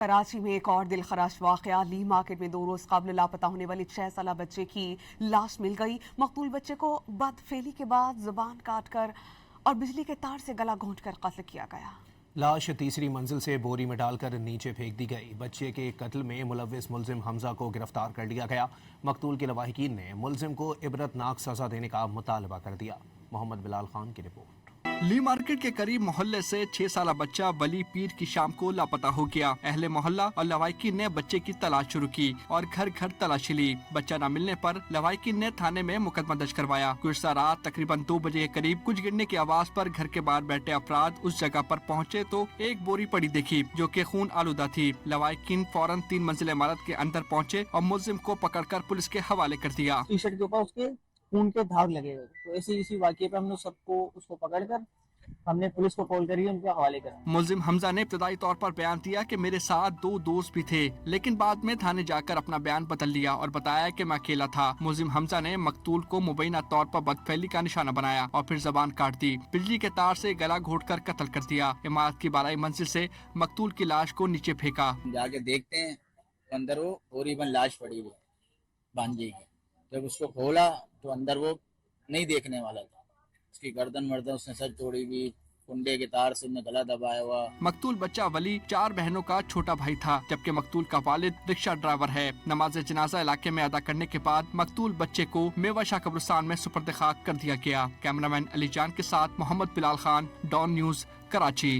कराची में एक और दिलखराश वाकया। ली मार्केट में 2 रोज कबल लापता होने वाले 6 साल बच्चे की लाश मिल गई। मकतूल बच्चे को बदफेली के बाद जुबान काटकर और बिजली के तार से गला घोंटकर कत्ल किया गया। लाश तीसरी मंजिल से बोरी में डालकर नीचे फेंक दी गई। बच्चे के कत्ल में मुलव्विस मुलजिम हमजा को गिरफ्तार कर लिया गया। मकतूल के लवाहिकीन ने मुलजिम को इबरतनाक सजा देने का मुतालबा कर दिया। मोहम्मद बिलाल खान की रिपोर्ट। ली मार्केट के करीब मोहल्ले से 6 साल बच्चा वली पीर की शाम को लापता हो गया। अहले मोहल्ला और लवाहिकीन ने बच्चे की तलाश शुरू की और घर घर तलाशी ली। बच्चा न मिलने पर लवाहिकीन ने थाने में मुकदमा दर्ज करवाया। गुज़श्ता रात तकरीबन 2 बजे के करीब कुछ गिरने की आवाज पर घर के बाहर बैठे अफराद उस जगह पर पहुंचे तो एक बोरी पड़ी देखी जो कि खून आलूदा थी। लवाहिकीन फौरन 3 मंजिल इमारत के अंदर पहुंचे और मुलजिम को पकड़कर पुलिस के हवाले कर दिया। टी शर्ट के ऊपर उसके खून के दाग लगे हुए, तो इसी वाक़ये पे हमने उसको पकड़कर हमने पुलिस को कॉल करी, उनके हवाले करा। मुलजिम हमजा ने इब्तदाई तौर पर बयान दिया कि मेरे साथ 2 दोस्त भी थे, लेकिन बाद में थाने जाकर अपना बयान बदल लिया और बताया कि मैं अकेला था। मुलजिम हमजा ने मकतूल को मुबैना तौर पर बदफैली का निशाना बनाया और फिर जबान काट दी। बिजली के तार से गला घोंटकर कत्ल कर दिया। इमारत की बारहवीं मंजिल से मकतूल की लाश को नीचे फेंका। जाके देखते हैं तो अंदर वो तकरीबन लाश पड़ी हुई भांजी की। जब उसको खोला तो अंदर वो नहीं देखने वाला था। उसकी गर्दन वर्दन उसने सर तोड़ी हुई, कुंडे के तार से उसने गला दबाया हुआ। मकतूल बच्चा वली 4 बहनों का छोटा भाई था, जबकि मकतूल का वालिद रिक्शा ड्राइवर है। नमाज जनाजा इलाके में अदा करने के बाद मकतूल बच्चे को मेवाशाह कब्रिस्तान में सुपर्द खाक कर दिया गया। कैमरामैन अली जान के साथ मोहम्मद बिलाल खान, डॉन न्यूज, कराची।